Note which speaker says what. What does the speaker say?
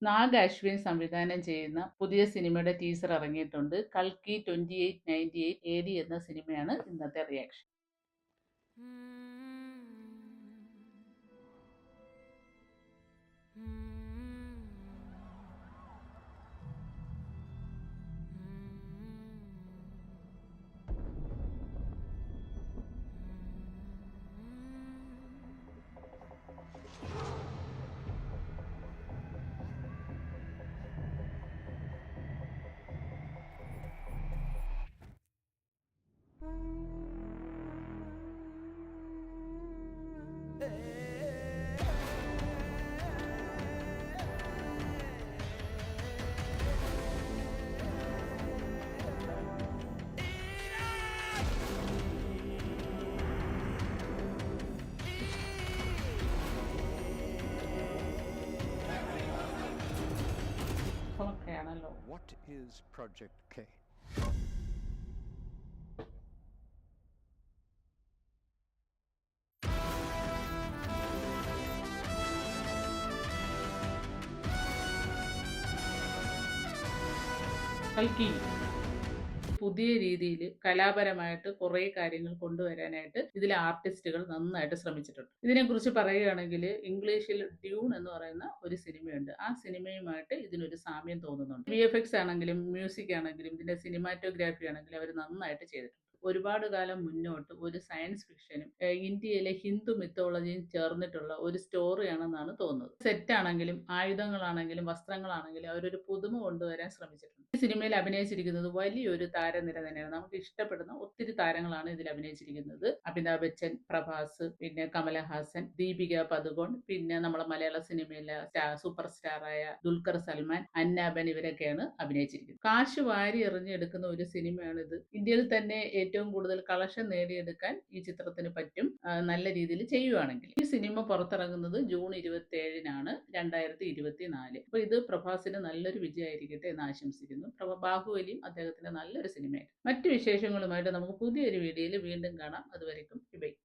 Speaker 1: നാഗ് അശ്വിൻ സംവിധാനം ചെയ്യുന്ന പുതിയ സിനിമയുടെ ടീസർ ഇറങ്ങിയിട്ടുണ്ട്. കൽക്കി 2898 AD എന്ന സിനിമയാണ് ഇന്നത്തെ reaction. ഒക്കെയാണല്ലോ.
Speaker 2: What is Project K?
Speaker 1: കൽക്കി പുതിയ രീതിയിൽ കലാപരമായിട്ട് കുറേ കാര്യങ്ങൾ കൊണ്ടുവരാനായിട്ട് ഇതിലെ ആർട്ടിസ്റ്റുകൾ നന്നായിട്ട് ശ്രമിച്ചിട്ടുണ്ട്. ഇതിനെക്കുറിച്ച് പറയുകയാണെങ്കിൽ ഇംഗ്ലീഷിൽ ഡ്യൂൺ എന്ന് പറയുന്ന ഒരു സിനിമയുണ്ട്. ആ സിനിമയുമായിട്ട് ഇതിനൊരു സാമ്യം തോന്നുന്നുണ്ട്. VFX ആണെങ്കിലും മ്യൂസിക് ആണെങ്കിലും ഇതിന്റെ സിനിമാറ്റോഗ്രാഫി ആണെങ്കിലും അവർ നന്നായിട്ട് ചെയ്തിട്ടുണ്ട്. ഒരുപാട് കാലം മുന്നോട്ട് ഒരു സയൻസ് ഫിക്ഷനും ഇന്ത്യയിലെ ഹിന്ദു മിത്തോളജിയും ചേർന്നിട്ടുള്ള ഒരു സ്റ്റോറിയാണെന്നാണ് തോന്നുന്നത്. സെറ്റ് ആണെങ്കിലും ആയുധങ്ങളാണെങ്കിലും വസ്ത്രങ്ങളാണെങ്കിലും അവരൊരു പുതുമ കൊണ്ടുവരാൻ ശ്രമിച്ചിട്ടുണ്ട്. ഈ സിനിമയിൽ അഭിനയിച്ചിരിക്കുന്നത് വലിയൊരു താരനിര തന്നെയാണ്. നമുക്ക് ഇഷ്ടപ്പെടുന്ന ഒത്തിരി താരങ്ങളാണ് ഇതിൽ അഭിനയിച്ചിരിക്കുന്നത്. അമിതാഭ് ബച്ചൻ, പ്രഭാസ്, പിന്നെ കമലഹാസൻ, ദീപിക പദുകോൺ, പിന്നെ നമ്മളെ മലയാള സിനിമയിലെ സൂപ്പർ സ്റ്റാറായ ദുൽഖർ സൽമാൻ, അന്നാബൻ ഇവരൊക്കെയാണ് അഭിനയിച്ചിരിക്കുന്നത്. കാശ് വാരി എറിഞ്ഞെടുക്കുന്ന ഒരു സിനിമയാണ് ഇത്. ഇന്ത്യയിൽ തന്നെ ഏറ്റവും കൂടുതൽ കളക്ഷൻ നേടിയെടുക്കാൻ ഈ ചിത്രത്തിന് പറ്റും, നല്ല രീതിയിൽ ചെയ്യുവാണെങ്കിൽ. ഈ സിനിമ പുറത്തിറങ്ങുന്നത് ജൂൺ 27-നാണ് 2024. അപ്പൊ ഇത് പ്രഭാസിന് നല്ലൊരു വിജയമായിരിക്കട്ടെ എന്ന് ആശംസിക്കുന്നു. ബാഹുബലിയും അദ്ദേഹത്തിന്റെ നല്ലൊരു സിനിമയായിരുന്നു. മറ്റു വിശേഷങ്ങളുമായിട്ട് നമുക്ക് പുതിയൊരു വീഡിയോയിൽ വീണ്ടും കാണാം. അതുവരെക്കും ബൈ.